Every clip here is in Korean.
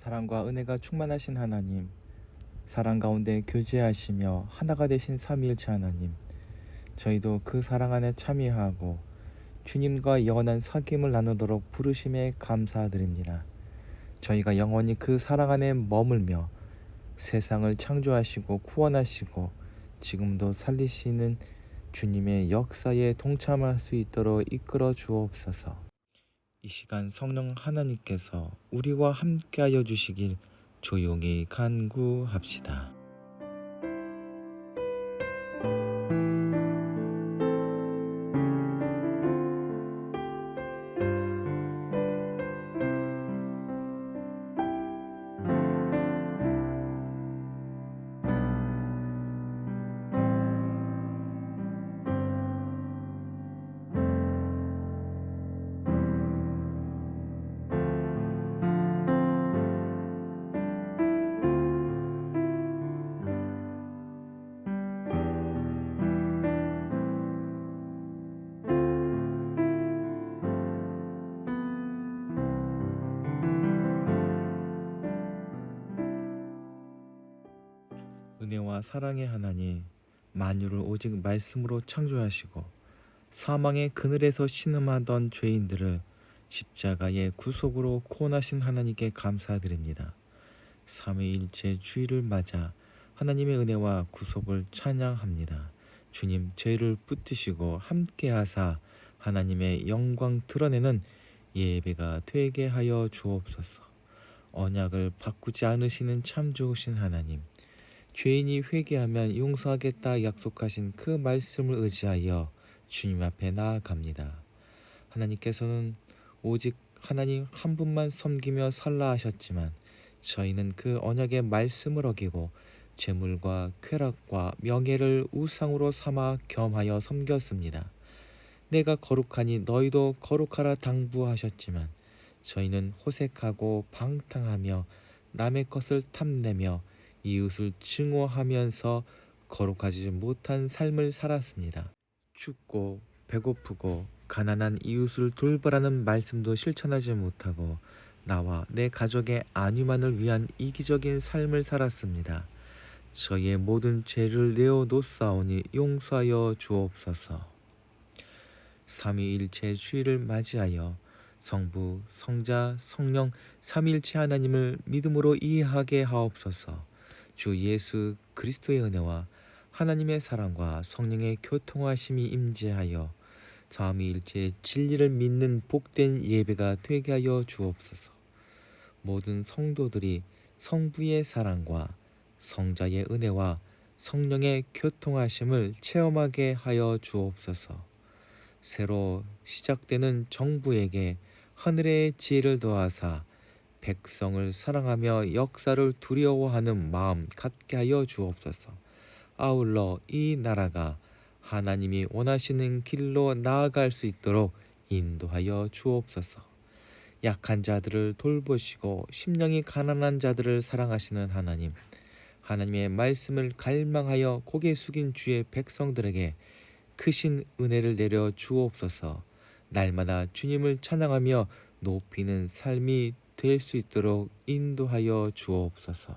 사랑과 은혜가 충만하신 하나님, 사랑 가운데 교제하시며 하나가 되신 삼위일체 하나님, 저희도 그 사랑 안에 참여하고 주님과 영원한 사귐을 나누도록 부르심에 감사드립니다. 저희가 영원히 그 사랑 안에 머물며 세상을 창조하시고 구원하시고 지금도 살리시는 주님의 역사에 동참할 수 있도록 이끌어 주옵소서. 이 시간 성령 하나님께서 우리와 함께하여 주시길 조용히 간구합시다. 은혜와 사랑의 하나님, 만유를 오직 말씀으로 창조하시고 사망의 그늘에서 신음하던 죄인들을 십자가의 구속으로 구원하신 하나님께 감사드립니다. 삼위일체 주일을 맞아 하나님의 은혜와 구속을 찬양합니다. 주님, 죄를 붙드시고 함께하사 하나님의 영광 드러내는 예배가 되게 하여 주옵소서. 언약을 바꾸지 않으시는 참 좋으신 하나님, 죄인이 회개하면 용서하겠다 약속하신 그 말씀을 의지하여 주님 앞에 나아갑니다. 하나님께서는 오직 하나님 한 분만 섬기며 살라 하셨지만 저희는 그 언약의 말씀을 어기고 재물과 쾌락과 명예를 우상으로 삼아 겸하여 섬겼습니다. 내가 거룩하니 너희도 거룩하라 당부하셨지만 저희는 호색하고 방탕하며 남의 것을 탐내며 이웃을 증오하면서 거룩하지 못한 삶을 살았습니다. 춥고 배고프고 가난한 이웃을 돌보라는 말씀도 실천하지 못하고 나와 내 가족의 안위만을 위한 이기적인 삶을 살았습니다. 저희의 모든 죄를 내어놓사오니 용서하여 주옵소서. 삼위일체 주일을 맞이하여 성부, 성자, 성령 삼위일체 하나님을 믿음으로 이해하게 하옵소서. 주 예수 그리스도의 은혜와 하나님의 사랑과 성령의 교통하심이 임재하여 삼위일체 진리를 믿는 복된 예배가 되게 하여 주옵소서. 모든 성도들이 성부의 사랑과 성자의 은혜와 성령의 교통하심을 체험하게 하여 주옵소서. 새로 시작되는 정부에게 하늘의 지혜를 더하사 백성을 사랑하며 역사를 두려워하는 마음 갖게 하여 주옵소서. 아울러 이 나라가 하나님이 원하시는 길로 나아갈 수 있도록 인도하여 주옵소서. 약한 자들을 돌보시고 심령이 가난한 자들을 사랑하시는 하나님, 하나님의 말씀을 갈망하여 고개 숙인 주의 백성들에게 크신 은혜를 내려 주옵소서. 날마다 주님을 찬양하며 높이는 삶이 될 수 있도록 인도하여 주옵소서.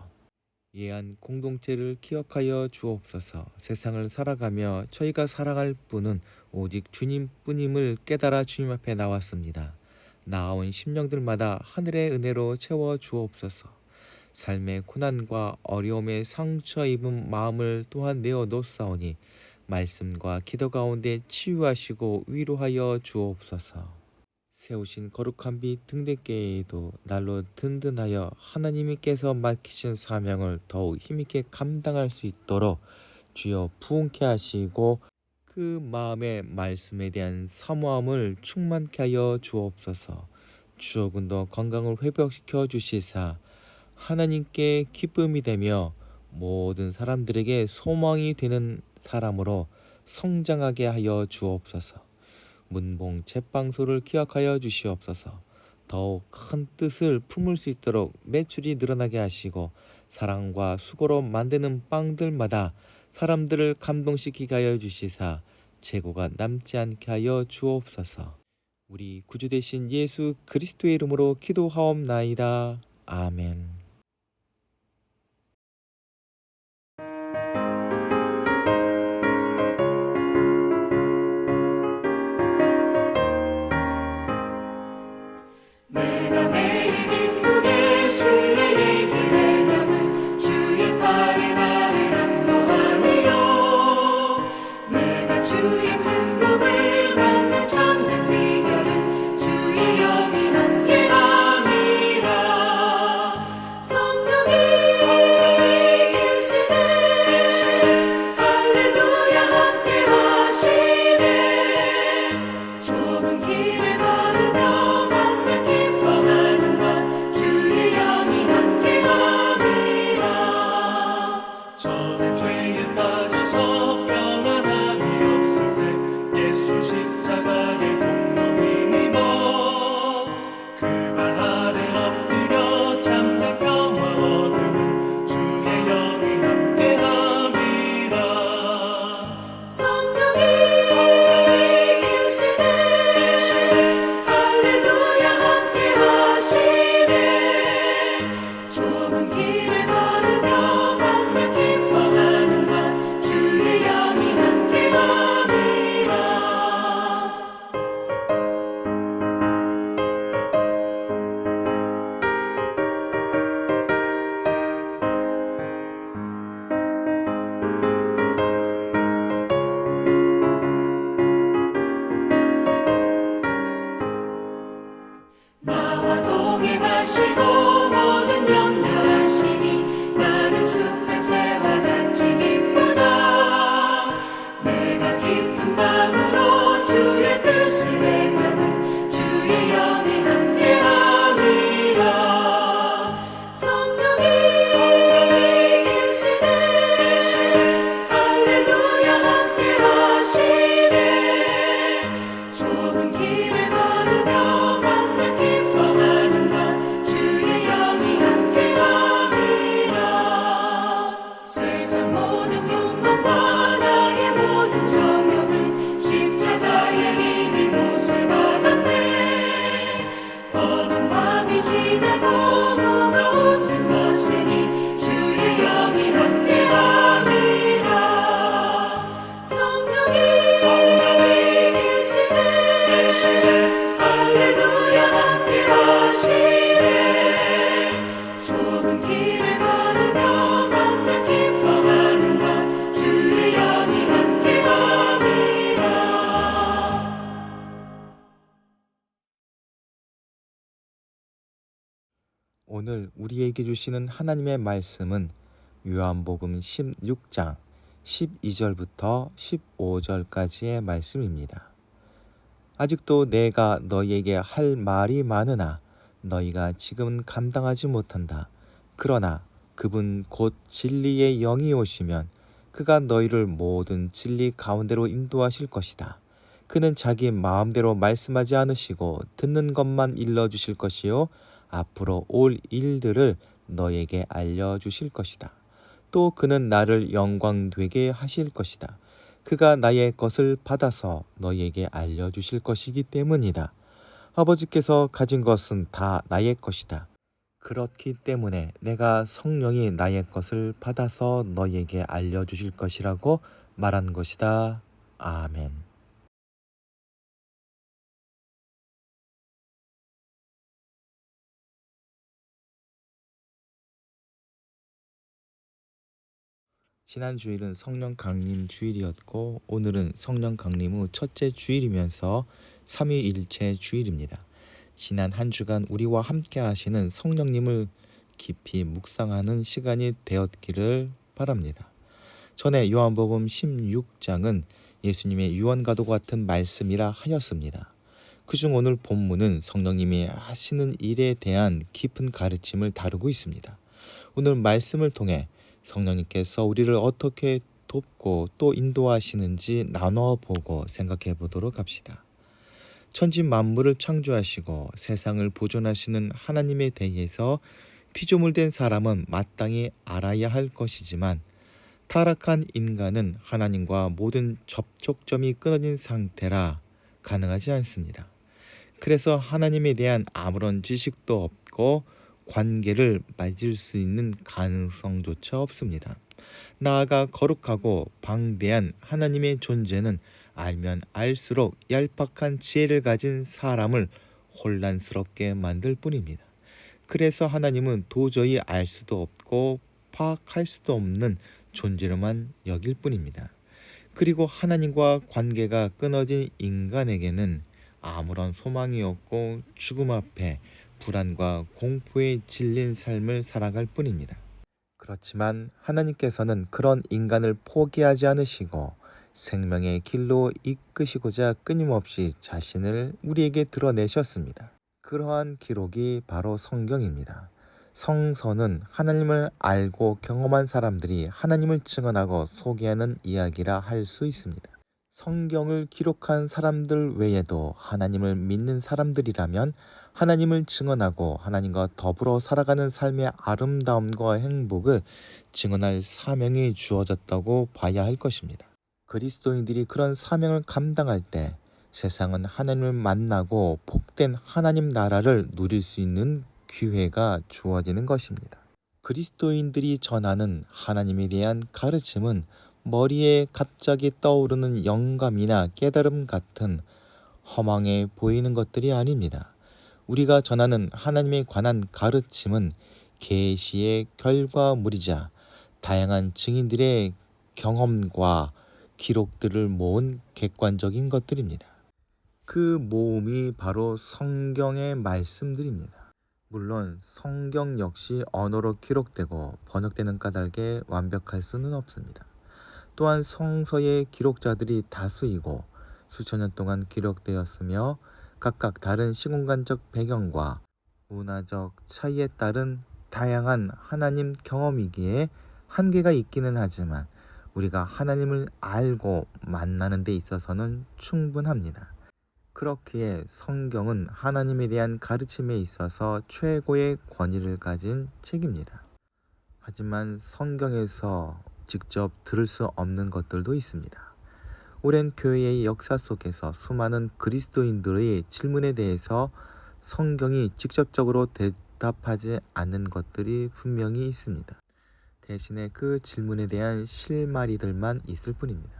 예한 공동체를 기억하여 주옵소서. 세상을 살아가며 저희가 사랑할 분은 오직 주님뿐임을 깨달아 주님 앞에 나왔습니다. 나아온 심령들마다 하늘의 은혜로 채워 주옵소서. 삶의 고난과 어려움에 상처 입은 마음을 또한 내어 놓사오니 말씀과 기도 가운데 치유하시고 위로하여 주옵소서. 세우신 거룩한 빛 등대께에도 날로 든든하여 하나님께서 맡기신 사명을 더욱 힘있게 감당할 수 있도록 주여 부흥케 하시고 그 마음의 말씀에 대한 사모함을 충만케 하여 주옵소서. 주어군도 건강을 회복시켜 주시사 하나님께 기쁨이 되며 모든 사람들에게 소망이 되는 사람으로 성장하게 하여 주옵소서. 문봉 제빵소를 기억하여 주시옵소서. 더욱 큰 뜻을 품을 수 있도록 매출이 늘어나게 하시고 사랑과 수고로 만드는 빵들마다 사람들을 감동시키게 하여 주시사 재고가 남지 않게 하여 주옵소서. 우리 구주 되신 예수 그리스도의 이름으로 기도하옵나이다. 아멘. 내가 매일 기쁘게 주의 얘기를 나는 주의 팔에 나를 안보하며 내가 주의 큰 복을 받는 참된 비결은 주의 영이 함께함이라. 성령이 계시네 할렐루야 함께하시네. 좁은 길을 걸으며 기뻐하는 것 주의 영이 함께함이라. 저는 죄에 빠져서 평안함이 없을 때 예수 십자가의 공로 힘입어 그 발 아래 엎드려 참된 평화 얻으면 주의 영이 함께함이라. 성령이 계시네 할렐루야 함께하시네. 좁은 길을 걸으며 맘에 기뻐하는 것 주의 영이 함께함이라. 나와 동행하시고 모든 염려하시니 나는 숲의 새와 같이 기쁘다. 내가 깊은 밤으로 주의 뜻을 행하는 주의 영이 함께함이라. 성령이 계시네 할렐루야 함께하시네. 좁은 길을 걸으며 기뻐하는 것 주의 영이 함께함이라. 세상 모든 욕망과 나의 모든 정욕은 십자가의 힘이 못을 박았네. 어두운 밤이 지나고 무거운 짐 벗으니 주의 영이 함께함이라. 성령이 계시네 할렐루야 함께하시네. 좁은 길을 걸으며 맘에 기뻐하는 것 주의 영이 함께함이라. 오늘 우리에게 주시는 하나님의 말씀은 요한복음 16장 12절부터 15절까지의 말씀입니다. 아직도 내가 너희에게 할 말이 많으나 너희가 지금은 감당하지 못한다. 그러나 그분 곧 진리의 영이 오시면 그가 너희를 모든 진리 가운데로 인도하실 것이다. 그는 자기 마음대로 말씀하지 않으시고 듣는 것만 일러주실 것이요 앞으로 올 일들을 너희에게 알려주실 것이다. 또 그는 나를 영광되게 하실 것이다. 그가 나의 것을 받아서 너희에게 알려주실 것이기 때문이다. 아버지께서 가진 것은 다 나의 것이다. 그렇기 때문에 내가 성령이 나의 것을 받아서 너희에게 알려주실 것이라고 말한 것이다. 아멘. 지난 주일은 성령 강림 주일이었고 오늘은 성령 강림 후 첫째 주일이면서 삼위일체 주일입니다. 지난 한 주간 우리와 함께 하시는 성령님을 깊이 묵상하는 시간이 되었기를 바랍니다. 전에 요한복음 16장은 예수님의 유언과도 같은 말씀이라 하였습니다. 그중 오늘 본문은 성령님이 하시는 일에 대한 깊은 가르침을 다루고 있습니다. 오늘 말씀을 통해 성령님께서 우리를 어떻게 돕고 또 인도하시는지 나눠 보고 생각해 보도록 합시다. 천지 만물을 창조하시고 세상을 보존하시는 하나님에 대해서 피조물된 사람은 마땅히 알아야 할 것이지만 타락한 인간은 하나님과 모든 접촉점이 끊어진 상태라 가능하지 않습니다. 그래서 하나님에 대한 아무런 지식도 없고 관계를 맺을 수 있는 가능성조차 없습니다. 나아가 거룩하고 방대한 하나님의 존재는 알면 알수록 얄팍한 지혜를 가진 사람을 혼란스럽게 만들 뿐입니다. 그래서 하나님은 도저히 알 수도 없고 파악할 수도 없는 존재로만 여길 뿐입니다. 그리고 하나님과 관계가 끊어진 인간에게는 아무런 소망이 없고 죽음 앞에 불안과 공포에 질린 삶을 살아갈 뿐입니다. 그렇지만 하나님께서는 그런 인간을 포기하지 않으시고 생명의 길로 이끄시고자 끊임없이 자신을 우리에게 드러내셨습니다. 그러한 기록이 바로 성경입니다. 성서는 하나님을 알고 경험한 사람들이 하나님을 증언하고 소개하는 이야기라 할 수 있습니다. 성경을 기록한 사람들 외에도 하나님을 믿는 사람들이라면 하나님을 증언하고 하나님과 더불어 살아가는 삶의 아름다움과 행복을 증언할 사명이 주어졌다고 봐야 할 것입니다. 그리스도인들이 그런 사명을 감당할 때 세상은 하나님을 만나고 복된 하나님 나라를 누릴 수 있는 기회가 주어지는 것입니다. 그리스도인들이 전하는 하나님에 대한 가르침은 머리에 갑자기 떠오르는 영감이나 깨달음 같은 허망해 보이는 것들이 아닙니다. 우리가 전하는 하나님에 관한 가르침은 계시의 결과물이자 다양한 증인들의 경험과 기록들을 모은 객관적인 것들입니다. 그 모음이 바로 성경의 말씀들입니다. 물론 성경 역시 언어로 기록되고 번역되는 까닭에 완벽할 수는 없습니다. 또한 성서의 기록자들이 다수이고 수천 년 동안 기록되었으며 각각 다른 시공간적 배경과 문화적 차이에 따른 다양한 하나님 경험이기에 한계가 있기는 하지만 우리가 하나님을 알고 만나는 데 있어서는 충분합니다. 그렇기에 성경은 하나님에 대한 가르침에 있어서 최고의 권위를 가진 책입니다. 하지만 성경에서 직접 들을 수 없는 것들도 있습니다. 오랜 교회의 역사 속에서 수많은 그리스도인들의 질문에 대해서 성경이 직접적으로 대답하지 않는 것들이 분명히 있습니다. 대신에 그 질문에 대한 실마리들만 있을 뿐입니다.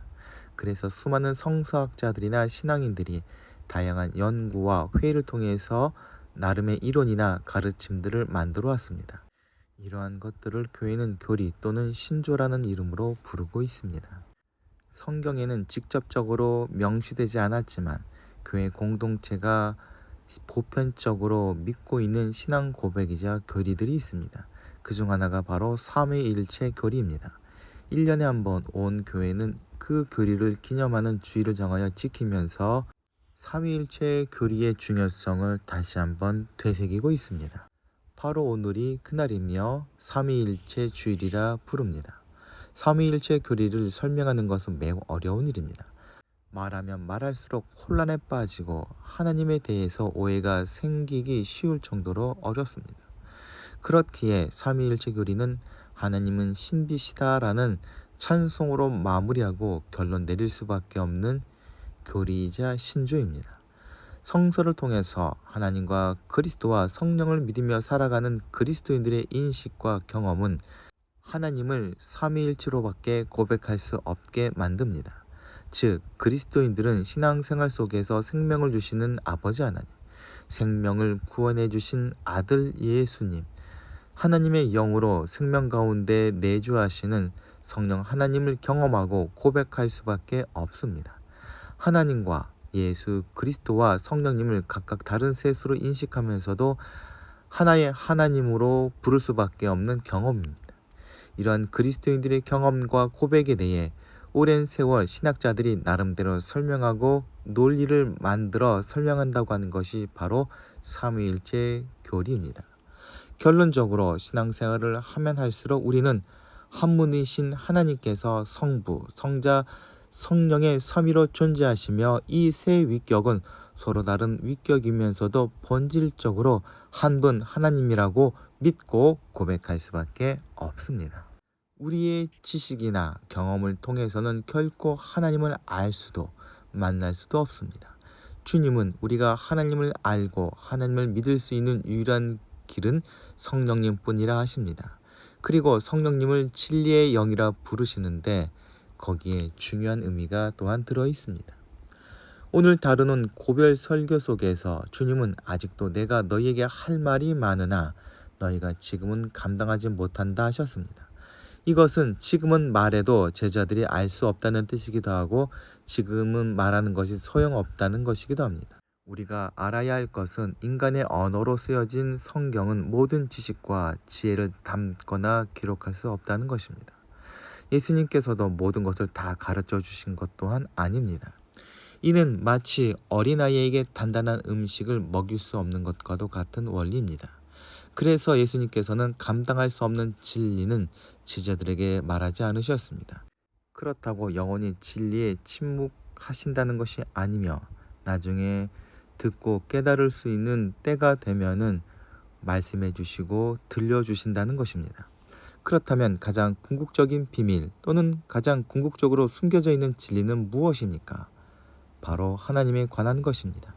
그래서 수많은 성서학자들이나 신앙인들이 다양한 연구와 회의를 통해서 나름의 이론이나 가르침들을 만들어 왔습니다. 이러한 것들을 교회는 교리 또는 신조라는 이름으로 부르고 있습니다. 성경에는 직접적으로 명시되지 않았지만 교회 공동체가 보편적으로 믿고 있는 신앙 고백이자 교리들이 있습니다. 그중 하나가 바로 삼위일체 교리입니다. 1년에 한 번 온 교회는 그 교리를 기념하는 주일을 정하여 지키면서 삼위일체 교리의 중요성을 다시 한번 되새기고 있습니다. 바로 오늘이 그날이며 삼위일체 주일이라 부릅니다. 삼위일체 교리를 설명하는 것은 매우 어려운 일입니다. 말하면 말할수록 혼란에 빠지고 하나님에 대해서 오해가 생기기 쉬울 정도로 어렵습니다. 그렇기에 삼위일체 교리는 하나님은 신비시다라는 찬송으로 마무리하고 결론 내릴 수밖에 없는 교리이자 신조입니다. 성서를 통해서 하나님과 그리스도와 성령을 믿으며 살아가는 그리스도인들의 인식과 경험은 하나님을 삼위일체로밖에 고백할 수 없게 만듭니다. 즉 그리스도인들은 신앙생활 속에서 생명을 주시는 아버지 하나님, 생명을 구원해 주신 아들 예수님, 하나님의 영으로 생명 가운데 내주하시는 성령 하나님을 경험하고 고백할 수밖에 없습니다. 하나님과 예수 그리스도와 성령님을 각각 다른 셋으로 인식하면서도 하나의 하나님으로 부를 수밖에 없는 경험입니다. 이러한 그리스도인들의 경험과 고백에 대해 오랜 세월 신학자들이 나름대로 설명하고 논리를 만들어 설명한다고 하는 것이 바로 삼위일체 교리입니다. 결론적으로 신앙생활을 하면 할수록 우리는 한 분이신 하나님께서 성부, 성자, 성령의 삼위로 존재하시며 이 세 위격은 서로 다른 위격이면서도 본질적으로 한 분 하나님이라고 믿고 고백할 수밖에 없습니다. 우리의 지식이나 경험을 통해서는 결코 하나님을 알 수도 만날 수도 없습니다. 주님은 우리가 하나님을 알고 하나님을 믿을 수 있는 유일한 길은 성령님 뿐이라 하십니다. 그리고 성령님을 진리의 영이라 부르시는데 거기에 중요한 의미가 또한 들어 있습니다. 오늘 다루는 고별 설교 속에서 주님은 아직도 내가 너희에게 할 말이 많으나 너희가 지금은 감당하지 못한다 하셨습니다. 이것은 지금은 말해도 제자들이 알 수 없다는 뜻이기도 하고 지금은 말하는 것이 소용없다는 것이기도 합니다. 우리가 알아야 할 것은 인간의 언어로 쓰여진 성경은 모든 지식과 지혜를 담거나 기록할 수 없다는 것입니다. 예수님께서도 모든 것을 다 가르쳐 주신 것 또한 아닙니다. 이는 마치 어린아이에게 단단한 음식을 먹일 수 없는 것과도 같은 원리입니다. 그래서 예수님께서는 감당할 수 없는 진리는 제자들에게 말하지 않으셨습니다. 그렇다고 영원히 진리에 침묵하신다는 것이 아니며 나중에 듣고 깨달을 수 있는 때가 되면은 말씀해 주시고 들려주신다는 것입니다. 그렇다면 가장 궁극적인 비밀 또는 가장 궁극적으로 숨겨져 있는 진리는 무엇입니까? 바로 하나님에 관한 것입니다.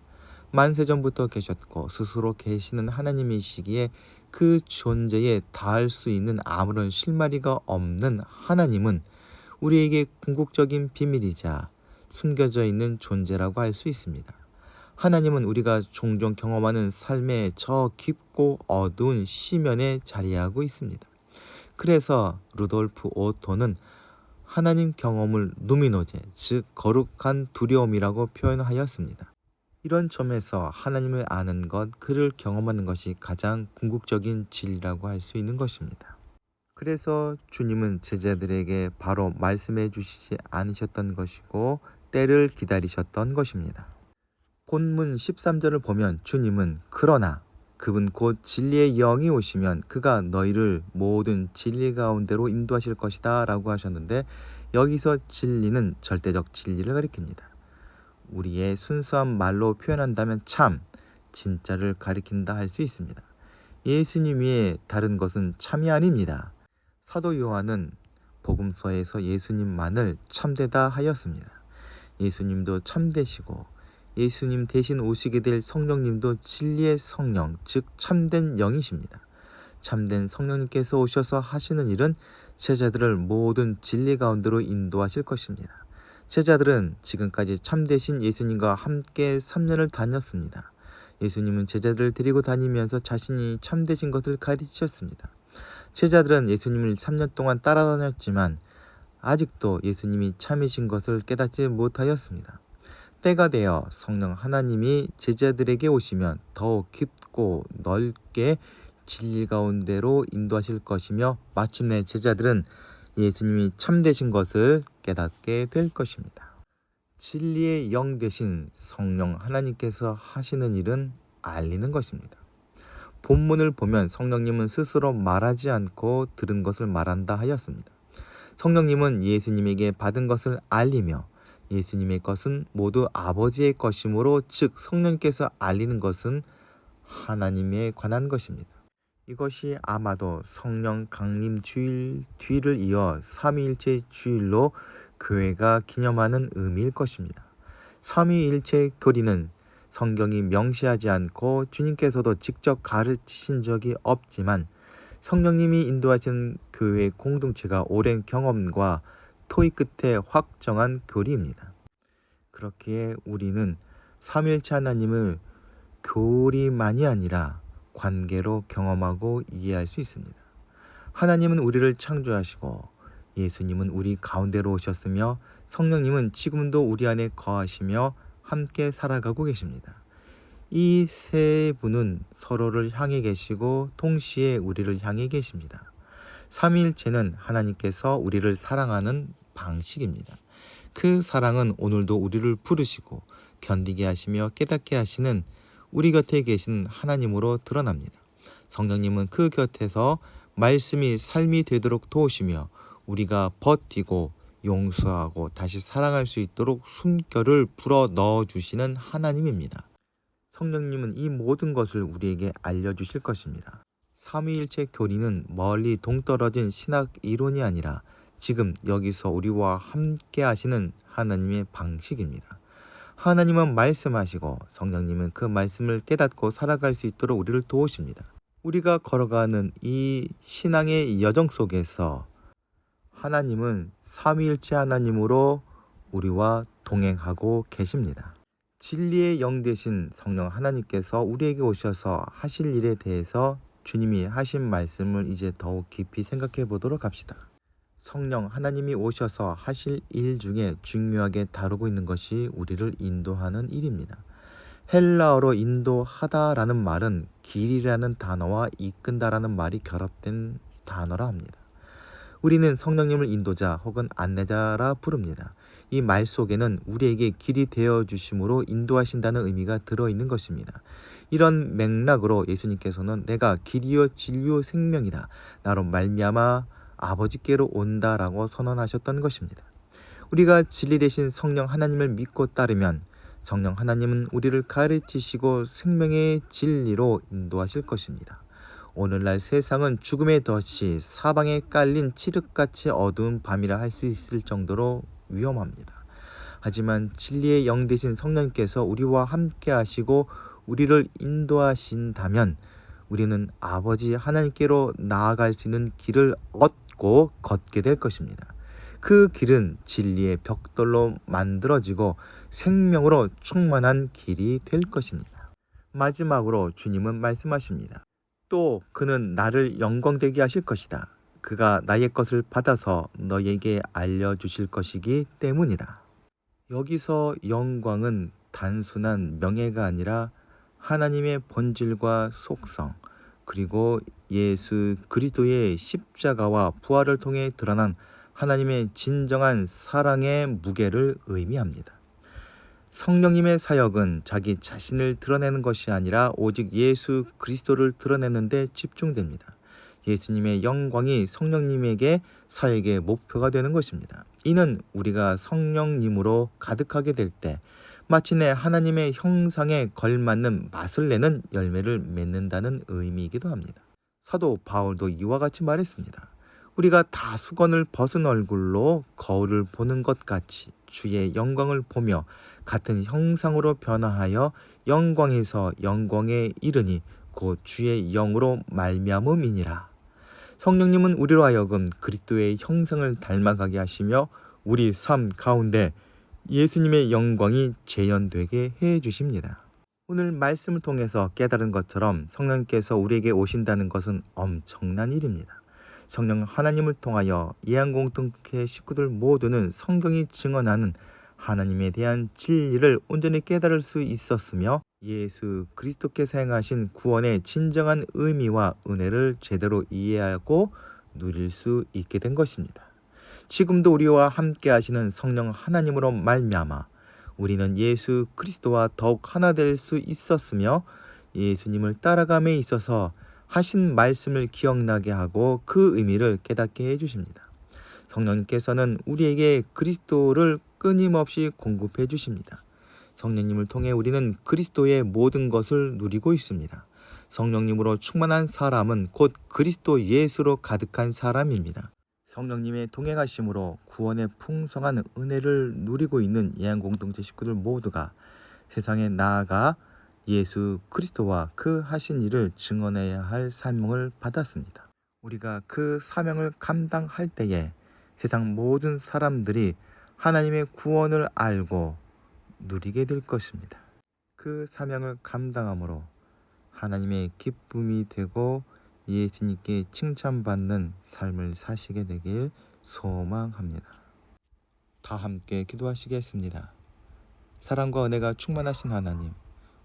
만세전부터 계셨고 스스로 계시는 하나님이시기에 그 존재에 닿을 수 있는 아무런 실마리가 없는 하나님은 우리에게 궁극적인 비밀이자 숨겨져 있는 존재라고 할 수 있습니다. 하나님은 우리가 종종 경험하는 삶의 저 깊고 어두운 시면에 자리하고 있습니다. 그래서 루돌프 오토는 하나님 경험을 누미노제, 즉 거룩한 두려움이라고 표현하였습니다. 이런 점에서 하나님을 아는 것, 그를 경험하는 것이 가장 궁극적인 진리라고 할 수 있는 것입니다. 그래서 주님은 제자들에게 바로 말씀해 주시지 않으셨던 것이고 때를 기다리셨던 것입니다. 본문 13절을 보면 주님은 그러나 그분 곧 진리의 영이 오시면 그가 너희를 모든 진리 가운데로 인도하실 것이다 라고 하셨는데 여기서 진리는 절대적 진리를 가리킵니다. 우리의 순수한 말로 표현한다면 참, 진짜를 가리킨다 할 수 있습니다. 예수님 외에 다른 것은 참이 아닙니다. 사도 요한은 복음서에서 예수님만을 참되다 하였습니다. 예수님도 참되시고 예수님 대신 오시게 될 성령님도 진리의 성령, 즉 참된 영이십니다. 참된 성령님께서 오셔서 하시는 일은 제자들을 모든 진리 가운데로 인도하실 것입니다. 제자들은 지금까지 참되신 예수님과 함께 3년을 다녔습니다. 예수님은 제자들을 데리고 다니면서 자신이 참되신 것을 가르치셨습니다. 제자들은 예수님을 3년 동안 따라다녔지만 아직도 예수님이 참이신 것을 깨닫지 못하였습니다. 때가 되어 성령 하나님이 제자들에게 오시면 더욱 깊고 넓게 진리 가운데로 인도하실 것이며 마침내 제자들은 예수님이 참되신 것을 깨닫게 될 것입니다. 진리의 영 대신 성령 하나님께서 하시는 일은 알리는 것입니다. 본문을 보면 성령님은 스스로 말하지 않고 들은 것을 말한다 하였습니다. 성령님은 예수님에게 받은 것을 알리며 예수님의 것은 모두 아버지의 것이므로 즉 성령께서 알리는 것은 하나님에 관한 것입니다. 이것이 아마도 성령 강림 주일 뒤를 이어 삼위일체 주일로 교회가 기념하는 의미일 것입니다. 삼위일체 교리는 성경이 명시하지 않고 주님께서도 직접 가르치신 적이 없지만 성령님이 인도하신 교회 공동체가 오랜 경험과 토의 끝에 확정한 교리입니다. 그렇기에 우리는 삼위일체 하나님을 교리만이 아니라 관계로 경험하고 이해할 수 있습니다. 하나님은 우리를 창조하시고 예수님은 우리 가운데로 오셨으며 성령님은 지금도 우리 안에 거하시며 함께 살아가고 계십니다. 이 세 분은 서로를 향해 계시고 동시에 우리를 향해 계십니다. 삼위일체는 하나님께서 우리를 사랑하는 방식입니다. 그 사랑은 오늘도 우리를 부르시고 견디게 하시며 깨닫게 하시는 우리 곁에 계신 하나님으로 드러납니다. 성령님은 그 곁에서 말씀이 삶이 되도록 도우시며 우리가 버티고 용서하고 다시 사랑할 수 있도록 숨결을 불어 넣어주시는 하나님입니다. 성령님은 이 모든 것을 우리에게 알려주실 것입니다. 삼위일체 교리는 멀리 동떨어진 신학 이론이 아니라 지금 여기서 우리와 함께 하시는 하나님의 방식입니다. 하나님은 말씀하시고 성령님은 그 말씀을 깨닫고 살아갈 수 있도록 우리를 도우십니다. 우리가 걸어가는 이 신앙의 여정 속에서 하나님은 삼위일체 하나님으로 우리와 동행하고 계십니다. 진리의 영 되신 성령 하나님께서 우리에게 오셔서 하실 일에 대해서 주님이 하신 말씀을 이제 더욱 깊이 생각해 보도록 합시다. 성령 하나님이 오셔서 하실 일 중에 중요하게 다루고 있는 것이 우리를 인도하는 일입니다. 헬라어로 인도하다라는 말은 길이라는 단어와 이끈다라는 말이 결합된 단어라 합니다. 우리는 성령님을 인도자 혹은 안내자라 부릅니다. 이 말 속에는 우리에게 길이 되어 주심으로 인도하신다는 의미가 들어있는 것입니다. 이런 맥락으로 예수님께서는 내가 길이요 진리요 생명이다. 나로 말미암아 아버지께로 온다라고 선언하셨던 것입니다. 우리가 진리 되신 성령 하나님을 믿고 따르면 성령 하나님은 우리를 가르치시고 생명의 진리로 인도하실 것입니다. 오늘날 세상은 죽음의 덫이 사방에 깔린 칠흑같이 어두운 밤이라 할 수 있을 정도로 위험합니다. 하지만 진리의 영 되신 성령께서 우리와 함께 하시고 우리를 인도하신다면 우리는 아버지 하나님께로 나아갈 수 있는 길을 얻고 걷게 될 것입니다. 그 길은 진리의 벽돌로 만들어지고 생명으로 충만한 길이 될 것입니다. 마지막으로 주님은 말씀하십니다. 또 그는 나를 영광되게 하실 것이다. 그가 나의 것을 받아서 너에게 알려주실 것이기 때문이다. 여기서 영광은 단순한 명예가 아니라 하나님의 본질과 속성, 그리고 예수 그리스도의 십자가와 부활을 통해 드러난 하나님의 진정한 사랑의 무게를 의미합니다. 성령님의 사역은 자기 자신을 드러내는 것이 아니라 오직 예수 그리스도를 드러내는 데 집중됩니다. 예수님의 영광이 성령님에게 사역의 목표가 되는 것입니다. 이는 우리가 성령님으로 가득하게 될 때 마침내 하나님의 형상에 걸맞는 맛을 내는 열매를 맺는다는 의미이기도 합니다. 사도 바울도 이와 같이 말했습니다. 우리가 다 수건을 벗은 얼굴로 거울을 보는 것 같이 주의 영광을 보며 같은 형상으로 변화하여 영광에서 영광에 이르니 곧 주의 영으로 말미암음이니라. 성령님은 우리로 하여금 그리스도의 형상을 닮아가게 하시며 우리 삶 가운데 예수님의 영광이 재현되게 해 주십니다. 오늘 말씀을 통해서 깨달은 것처럼 성령께서 우리에게 오신다는 것은 엄청난 일입니다. 성령 하나님을 통하여 예한공동체 식구들 모두는 성경이 증언하는 하나님에 대한 진리를 온전히 깨달을 수 있었으며 예수 그리스도께서 행하신 구원의 진정한 의미와 은혜를 제대로 이해하고 누릴 수 있게 된 것입니다. 지금도 우리와 함께 하시는 성령 하나님으로 말미암아 우리는 예수 그리스도와 더욱 하나 될 수 있었으며 예수님을 따라감에 있어서 하신 말씀을 기억나게 하고 그 의미를 깨닫게 해주십니다. 성령님께서는 우리에게 그리스도를 끊임없이 공급해 주십니다. 성령님을 통해 우리는 그리스도의 모든 것을 누리고 있습니다. 성령님으로 충만한 사람은 곧 그리스도 예수로 가득한 사람입니다. 성령님의 동행하심으로 구원의 풍성한 은혜를 누리고 있는 예한공동체 식구들 모두가 세상에 나아가 예수 그리스도와 그 하신 일을 증언해야 할 사명을 받았습니다. 우리가 그 사명을 감당할 때에 세상 모든 사람들이 하나님의 구원을 알고 누리게 될 것입니다. 그 사명을 감당함으로 하나님의 기쁨이 되고 예수님께 칭찬받는 삶을 사시게 되길 소망합니다. 다 함께 기도하시겠습니다. 사랑과 은혜가 충만하신 하나님,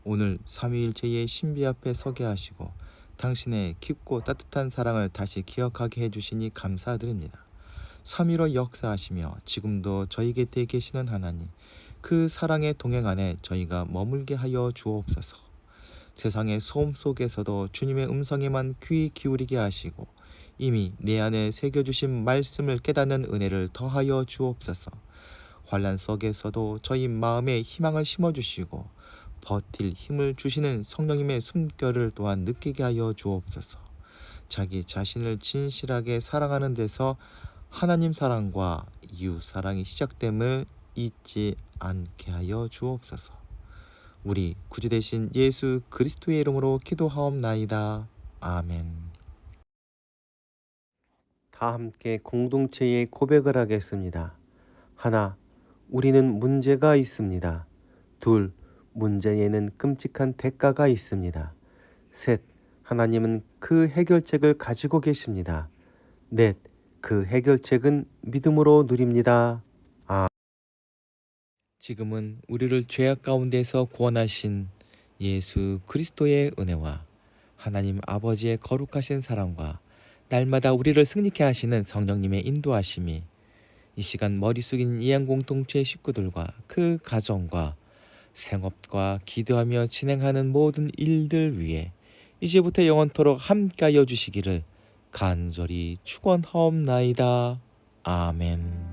오늘 삼위일체의 신비 앞에 서게 하시고 당신의 깊고 따뜻한 사랑을 다시 기억하게 해주시니 감사드립니다. 삼위로 역사하시며 지금도 저희 곁에 계시는 하나님, 그 사랑의 동행 안에 저희가 머물게 하여 주옵소서. 세상의 소음 속에서도 주님의 음성에만 귀 기울이게 하시고 이미 내 안에 새겨주신 말씀을 깨닫는 은혜를 더하여 주옵소서. 환난 속에서도 저희 마음에 희망을 심어주시고 버틸 힘을 주시는 성령님의 숨결을 또한 느끼게 하여 주옵소서. 자기 자신을 진실하게 사랑하는 데서 하나님 사랑과 이웃 사랑이 시작됨을 잊지 않게 하여 주옵소서. 우리 구주 되신 예수 그리스도의 이름으로 기도하옵나이다. 아멘. 다 함께 공동체의 고백을 하겠습니다. 하나, 우리는 문제가 있습니다. 둘, 문제에는 끔찍한 대가가 있습니다. 셋, 하나님은 그 해결책을 가지고 계십니다. 넷, 그 해결책은 믿음으로 누립니다. 지금은 우리를 죄악 가운데서 구원하신 예수 그리스도의 은혜와 하나님 아버지의 거룩하신 사랑과 날마다 우리를 승리케 하시는 성령님의 인도하심이 이 시간 머리 숙인 이양 공동체 식구들과 그 가정과 생업과 기도하며 진행하는 모든 일들 위에 이제부터 영원토록 함께하여 주시기를 간절히 축원하옵나이다. 아멘.